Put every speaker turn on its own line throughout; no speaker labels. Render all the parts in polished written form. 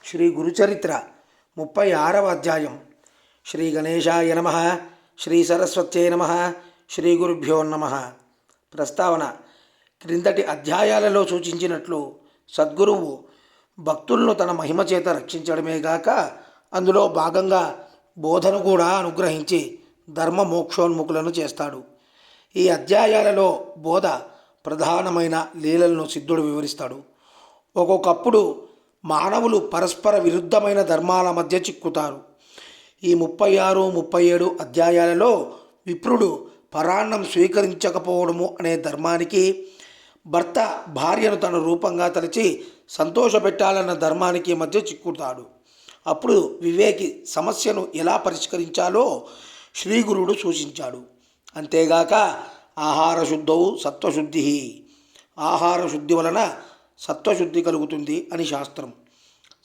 శ్రీ గురుచరిత్ర 36వ అధ్యాయం. శ్రీ గణేశాయ నమ. శ్రీ సరస్వత్యై నమ. శ్రీ గురుభ్యో నమ. ప్రస్తావన: క్రిందటి అధ్యాయాలలో సూచించినట్లు సద్గురువు భక్తులను తన మహిమ చేత రక్షించడమే గాక అందులో భాగంగా బోధన కూడా అనుగ్రహించి ధర్మ మోక్షోన్ముఖులను చేస్తాడు. ఈ అధ్యాయాలలో బోధ ప్రధానమైన లీలలను సిద్ధుడు వివరిస్తాడు. ఒక్కొక్కప్పుడు మానవులు పరస్పర విరుద్ధమైన ధర్మాల మధ్య చిక్కుతారు. ఈ 36, 37 అధ్యాయాలలో విప్రుడు పరాన్నం స్వీకరించకపోవడము అనే ధర్మానికి, భర్త భార్యను తన రూపంగా తలచి సంతోషపెట్టాలన్న ధర్మానికి మధ్య చిక్కుతాడు. అప్పుడు వివేకి సమస్యను ఎలా పరిష్కరించాలో శ్రీగురుడు సూచించాడు. అంతేగాక ఆహార శుద్ధౌ సత్వశుద్ధి, ఆహార శుద్ధి వలన సత్వశుద్ధి కలుగుతుంది అని శాస్త్రం.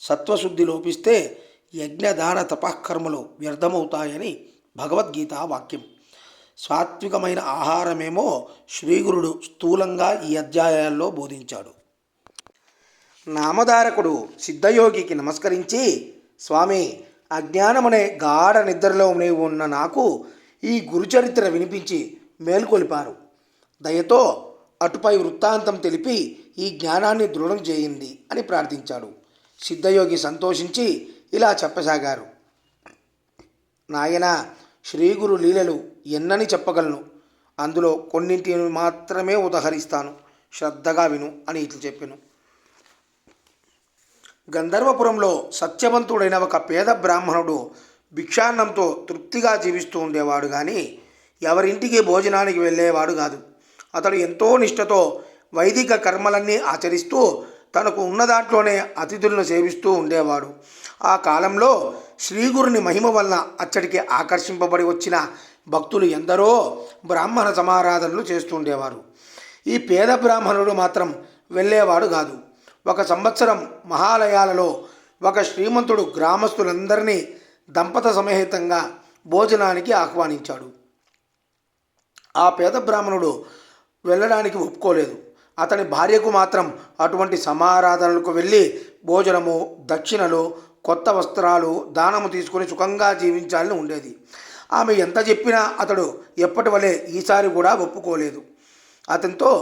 సత్వశుద్ధి లోపిస్తే యజ్ఞదాన తపఃకర్మలు వ్యర్థమవుతాయని భగవద్గీత వాక్యం. సాత్వికమైన ఆహారమేమో శ్రీగురుడు స్థూలంగా ఈ అధ్యాయాల్లో బోధించాడు. నామధారకుడు సిద్ధయోగికి నమస్కరించి, స్వామి, అజ్ఞానమనే గాఢ నిద్రలో ఉన్న నాకు ఈ గురుచరిత్ర వినిపించి మేల్కొలిపారు. దయతో అటుపై వృత్తాంతం తెలిపి ఈ జ్ఞానాన్ని దృఢం చేయింది అని ప్రార్థించాడు. సిద్ధయోగి సంతోషించి ఇలా చెప్పసాగారు. నాయన, శ్రీగురు లీలలు ఎన్నని చెప్పగలను. అందులో కొన్నింటిని మాత్రమే ఉదహరిస్తాను, శ్రద్ధగా విను అని ఇట్లు చెప్పాను. గంధర్వపురంలో సత్యవంతుడైన ఒక పేద బ్రాహ్మణుడు భిక్షాన్నంతో తృప్తిగా జీవిస్తూ ఉండేవాడు, కానీ ఎవరింటికి భోజనానికి వెళ్ళేవాడు కాదు. అతడు ఎంతో నిష్ఠతో వైదిక కర్మలన్నీ ఆచరిస్తూ తనకు ఉన్న దాంట్లోనే అతిథులను సేవిస్తూ ఉండేవాడు. ఆ కాలంలో శ్రీగురుని మహిమ వలన అచ్చడికి ఆకర్షింపబడి వచ్చిన భక్తులు ఎందరో బ్రాహ్మణ సమారాధనలు చేస్తుండేవారు. ఈ పేద బ్రాహ్మణుడు మాత్రం వెళ్ళేవాడు కాదు. ఒక సంవత్సరం మహాలయాలలో ఒక శ్రీమంతుడు గ్రామస్తులందరినీ దంపత సమేతంగా భోజనానికి ఆహ్వానించాడు. ఆ పేద బ్రాహ్మణుడు వెళ్ళడానికి ఒప్పుకోలేదు. అతని భార్యకు మాత్రం అటువంటి సమారాధనలకు వెళ్ళి భోజనము, దక్షిణలు, కొత్త వస్త్రాలు దానము తీసుకొని సుఖంగా జీవించాలని ఉండేది. ఆమె ఎంత చెప్పినా అతడు ఎప్పటి వలె ఈసారి కూడా ఒప్పుకోలేదు. అతనితో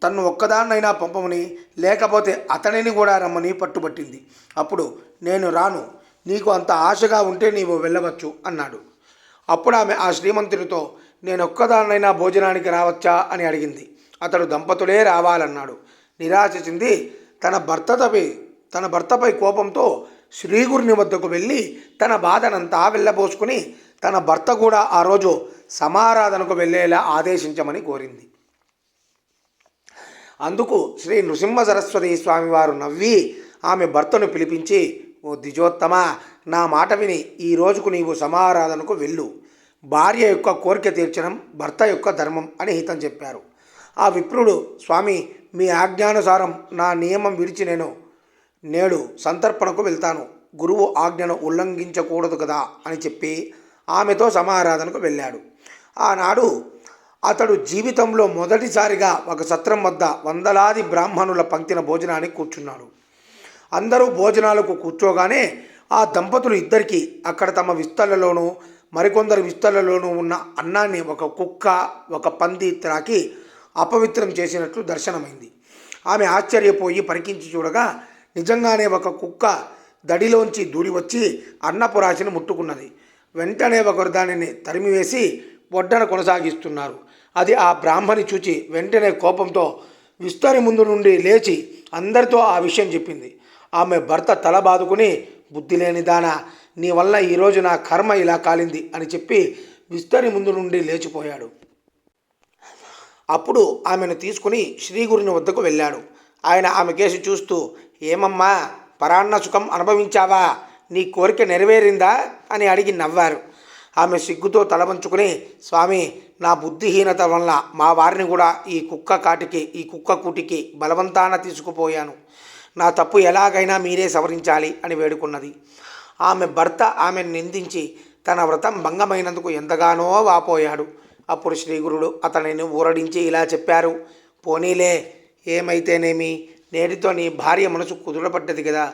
తన్ను ఒక్కదాన్నైనా పంపమని, లేకపోతే అతనిని కూడా రమ్మని పట్టుబట్టింది. అప్పుడు, నేను రాను, నీకు అంత ఆశగా ఉంటే నీవు వెళ్ళవచ్చు అన్నాడు. అప్పుడు ఆమె ఆ శ్రీమంతునితో, నేను ఒక్కదాన్నైనా భోజనానికి రావచ్చా అని అడిగింది. అతడు దంపతులే రావాలన్నాడు. నిరాశ చెంది తన భర్తపై కోపంతో శ్రీగురుని వద్దకు వెళ్ళి తన బాధనంతా వెళ్ళబోసుకుని తన భర్త కూడా ఆ రోజు సమారాధనకు వెళ్ళేలా ఆదేశించమని కోరింది. అందుకు శ్రీ నృసింహ సరస్వతి స్వామివారు నవ్వి ఆమె భర్తను పిలిపించి, ఓ ద్విజోత్తమ, నా మాట విని ఈ రోజుకు నీవు సమారాధనకు వెళ్ళు. భార్య యొక్క కోరిక తీర్చడం భర్త యొక్క ధర్మం అని హితం చెప్పారు. ఆ విప్రుడు, స్వామి, మీ ఆజ్ఞానుసారం నా నియమం విడిచి నేడు సంతర్పణకు వెళ్తాను. గురువు ఆజ్ఞను ఉల్లంఘించకూడదు కదా అని చెప్పి ఆమెతో సమారాధనకు వెళ్ళాడు. ఆనాడు అతడు జీవితంలో మొదటిసారిగా ఒక సత్రం వద్ద వందలాది బ్రాహ్మణుల పంక్తిన భోజనానికి కూర్చున్నాడు. అందరూ భోజనాలకు కూర్చోగానే ఆ దంపతులు ఇద్దరికీ అక్కడ తమ విస్తళ్లలోనూ మరికొందరు విస్తళ్లలోనూ ఉన్న అన్నాన్ని ఒక కుక్క, ఒక పంది త్రాకి అపవిత్రం చేసినట్లు దర్శనమైంది. ఆమె ఆశ్చర్యపోయి పరికించి చూడగా నిజంగానే ఒక కుక్క దడిలోంచి దూడి వచ్చి అన్నపు రాశిని ముట్టుకున్నది. వెంటనే ఒకరు దానిని తరిమివేసి వడ్డన కొనసాగిస్తున్నారు. అది ఆ బ్రాహ్మణి చూచి వెంటనే కోపంతో విస్తరి ముందు నుండి లేచి అందరితో ఆ విషయం చెప్పింది. ఆమె భర్త తల బాదుకుని, బుద్ధి లేని దానా, నీ వల్ల ఈరోజు నా కర్మ ఇలా కాలింది అని చెప్పి విస్తరి ముందు నుండి లేచిపోయాడు. అప్పుడు ఆమెను తీసుకుని శ్రీగురుని వద్దకు వెళ్ళాడు. ఆయన ఆమె కేసు చూస్తూ, ఏమమ్మా, పరాన్న సుఖం అనుభవించావా? నీ కోరిక నెరవేరిందా అని అడిగి నవ్వారు. ఆమె సిగ్గుతో తలవంచుకుని, స్వామి, నా బుద్ధిహీనత వల్ల మా వారిని కూడా ఈ కుక్క కూటికి బలవంతాన తీసుకుపోయాను. నా తప్పు ఎలాగైనా మీరే సవరించాలి అని వేడుకున్నది. ఆమె భర్త ఆమెను నిందించి తన వ్రతం భంగమైనందుకు ఎంతగానో వాపోయాడు. అప్పుడు శ్రీగురుడు అతనిని ఊరడించి ఇలా చెప్పారు, పోనీలే, ఏమైతేనేమి, నేటితో నీ భార్య మనసు కుదురపడ్డది కదా,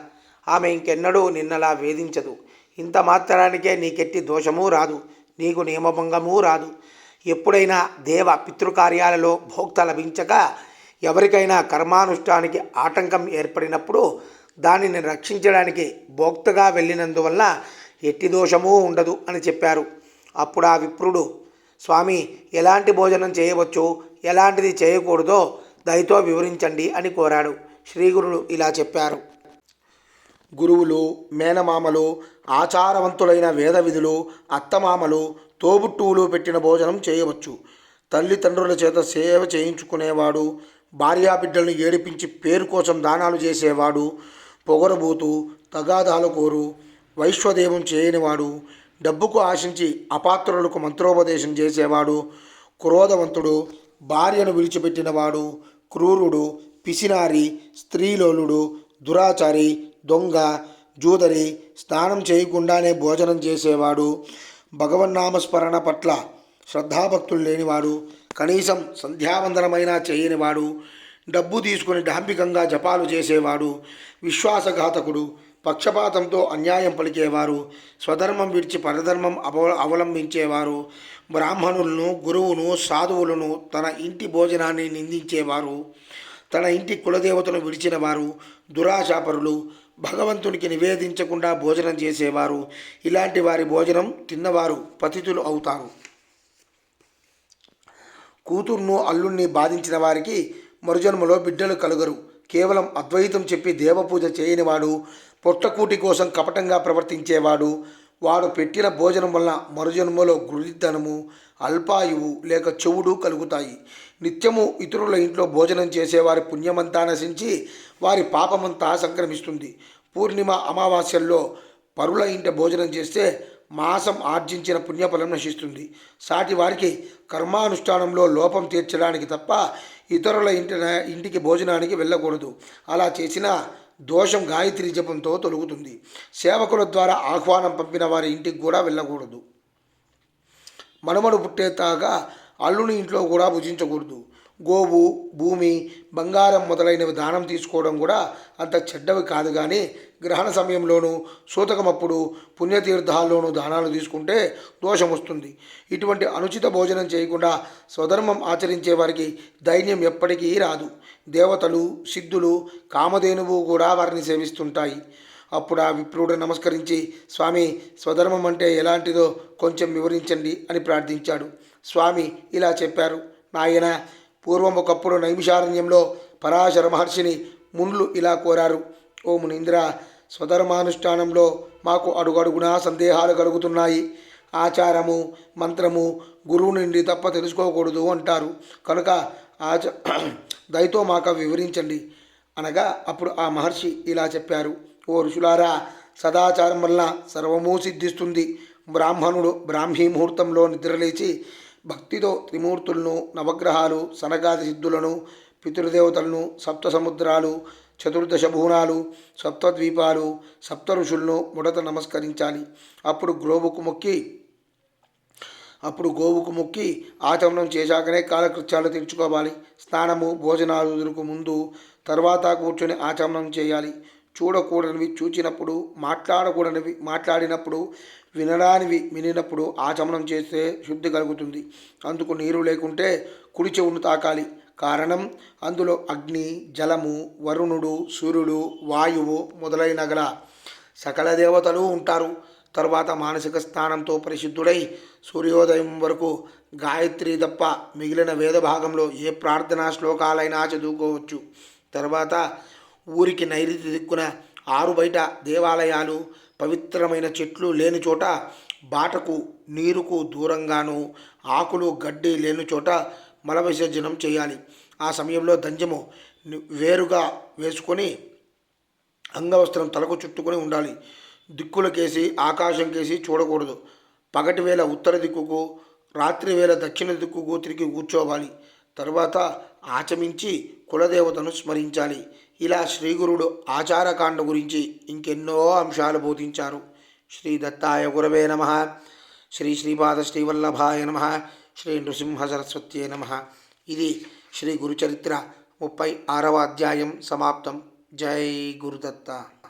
ఆమె ఇంకెన్నడూ నిన్నలా వేధించదు. ఇంత మాత్రానికే నీకెట్టి దోషమూ రాదు, నీకు నియమభంగమూ రాదు. ఎప్పుడైనా దేవ పితృకార్యాలలో భోక్త లభించక ఎవరికైనా కర్మానుష్ఠానికి ఆటంకం ఏర్పడినప్పుడు దానిని రక్షించడానికి భోక్తగా వెళ్ళినందువల్ల ఎట్టి దోషమూ ఉండదు అని చెప్పారు. అప్పుడు ఆ విప్రుడు, స్వామి, ఎలాంటి భోజనం చేయవచ్చో ఎలాంటిది చేయకూడదో దయతో వివరించండి అని కోరాడు. శ్రీగురుడు ఇలా చెప్పారు. గురువులు, మేనమామలు, ఆచారవంతులైన వేద విధులు, అత్తమామలు, తోబుట్టువులు పెట్టిన భోజనం చేయవచ్చు. తల్లిదండ్రుల చేత సేవ చేయించుకునేవాడు, భార్యాబిడ్డలను ఏడిపించి పేరు కోసం దానాలు చేసేవాడు, పొగరబోతూ తగాదాలకోరు, వైశ్వదేవం చేయనివాడు, డబ్బుకు ఆశించి అపాత్రులకు మంత్రోపదేశం చేసేవాడు, క్రోధవంతుడు, భార్యను విడిచిపెట్టినవాడు, క్రూరుడు, పిసినారి, స్త్రీలోలుడు, దురాచారి, దొంగ, జూదరి, స్నానం చేయకుండానే భోజనం చేసేవాడు, భగవన్నామస్మరణ పట్ల శ్రద్ధాభక్తులు లేనివాడు, కనీసం సంధ్యావందనమైనా చేయనివాడు, డబ్బు తీసుకుని డాంబికంగా జపాలు చేసేవాడు, విశ్వాసఘాతకుడు, పక్షపాతంతో అన్యాయం పలికేవారు, స్వధర్మం విడిచి పరధర్మం అవలంబించేవారు, బ్రాహ్మణులను, గురువును, సాధువులను, తన ఇంటి భోజనాన్ని నిందించేవారు, తన ఇంటి కులదేవతను విడిచినవారు, దురాశాపరులు, భగవంతునికి నివేదించకుండా భోజనం చేసేవారు, ఇలాంటి వారి భోజనం తిన్నవారు పతితులు అవుతారు. కూతుర్ను, అల్లుణ్ణి బాధించిన వారికి మరుజన్మలో బిడ్డలు కలుగరు. కేవలం అద్వైతం చెప్పి దేవపూజ చేయనివాడు, పొట్టకూటి కోసం కపటంగా ప్రవర్తించేవాడు, వాడు పెట్టిన భోజనం వల్ల మరుజన్మలో గురితనము, అల్పాయువు లేక చెవుడు కలుగుతాయి. నిత్యము ఇతరుల ఇంట్లో భోజనం చేసేవారి పుణ్యమంతా నశించి వారి పాపమంతా సంక్రమిస్తుంది. పూర్ణిమ, అమావాస్యల్లో పరుల ఇంట భోజనం చేస్తే మాసం ఆర్జించిన పుణ్యఫలం నశిస్తుంది. సాటి వారికి కర్మానుష్ఠానంలో లోపం తీర్చడానికి తప్ప ఇతరుల ఇంటికి భోజనానికి వెళ్ళకూడదు. అలా చేసిన దోషం గాయత్రి జపంతో తొలగుతుంది. సేవకుల ద్వారా ఆహ్వానం పంపిన వారి ఇంటికి కూడా వెళ్ళకూడదు. మనమడు పుట్టేతాగా అల్లుని ఇంట్లో కూడా భుజించకూడదు. గోవు, భూమి, బంగారం మొదలైనవి దానం తీసుకోవడం కూడా అంత చెడ్డవి కాదు. కానీ గ్రహణ సమయంలోనూ, సూతకమప్పుడు, పుణ్యతీర్థాల్లోనూ దానాలు తీసుకుంటే దోషం వస్తుంది. ఇటువంటి అనుచిత భోజనం చేయకుండా స్వధర్మం ఆచరించే వారికి ధైర్యం ఎప్పటికీ రాదు. దేవతలు, సిద్ధులు, కామధేనువు కూడా వారిని సేవిస్తుంటాయి. అప్పుడు ఆ విప్రుడు నమస్కరించి, స్వామి, స్వధర్మం అంటే ఎలాంటిదో కొంచెం వివరించండి అని ప్రార్థించాడు. స్వామి ఇలా చెప్పారు. నాయన, పూర్వం ఒకప్పుడు నైమిషారణ్యంలో పరాశర మహర్షిని మునులు ఇలా కోరారు. ఓ మునీంద్ర, స్వధర్మానుష్ఠానంలో మాకు అడుగడుగునా సందేహాలు కలుగుతున్నాయి. ఆచారము, మంత్రము గురువు నుండి తప్ప తెలుసుకోకూడదు అంటారు. కనుక దయతో మాకు వివరించండి అనగా అప్పుడు ఆ మహర్షి ఇలా చెప్పారు. ఓ ఋషులారా, సదాచారం వల్ల సర్వమూ సిద్ధిస్తుంది. బ్రాహ్మణుడు బ్రాహ్మీ ముహూర్తంలో నిద్రలేచి భక్తితో త్రిమూర్తులను, నవగ్రహాలు, సనగాది సిద్ధులను, పితృదేవతలను, సప్త సముద్రాలు, చతుర్దశ భువనాలు, సప్తద్వీపాలు, సప్త ఋషులను మొదట నమస్కరించాలి. అప్పుడు గోవుకు మొక్కి ఆచమనం చేశాకనే కాలకృత్యాలు తీర్చుకోవాలి. స్నానము, భోజనాదులకు ముందు తర్వాత కూర్చొని ఆచమనం చేయాలి. చూడకూడనివి చూచినప్పుడు, మాట్లాడకూడనివి మాట్లాడినప్పుడు, వినడానివి వినినప్పుడు ఆచమనం చేస్తే శుద్ధి కలుగుతుంది. అందుకు నీరు లేకుంటే కుడి చెవును తాకాలి. కారణం, అందులో అగ్ని, జలము, వరుణుడు, సూర్యుడు, వాయువు మొదలైన గల సకల దేవతలు ఉంటారు. తరువాత మానసిక స్నానంతో పరిశుద్ధుడై సూర్యోదయం వరకు గాయత్రి తప్ప మిగిలిన వేద భాగంలో ఏ ప్రార్థనా శ్లోకాలైనా చదువుకోవచ్చు. తర్వాత ఊరికి నైరుతి దిక్కున 6 బయట దేవాలయాలు, పవిత్రమైన చెట్లు లేని చోట, బాటకు నీరుకు దూరంగాను, ఆకులు గడ్డి లేని చోట మల విసర్జనం చేయాలి. ఆ సమయంలో దంజము వేరుగా వేసుకొని అంగవస్త్రం తలకు చుట్టుకొని ఉండాలి. దిక్కులకేసి, ఆకాశం కేసి చూడకూడదు. పగటి వేళ ఉత్తర దిక్కుకు, రాత్రి వేళ దక్షిణ దిక్కుకు తిరిగి కూర్చోవాలి. తర్వాత ఆచమించి కులదేవతను స్మరించాలి. ఇలా శ్రీగురుడు ఆచారకాండ గురించి ఇంకెన్నో అంశాలు బోధించారు. శ్రీ దత్తాయ గురవే నమః. శ్రీ శ్రీపాద శ్రీవల్లభాయ నమః. శ్రీ నృసింహ సరస్వత్యే నమః. ఇది శ్రీ గురుచరిత్ర 36వ అధ్యాయం సమాప్తం. జై గురుదత్త.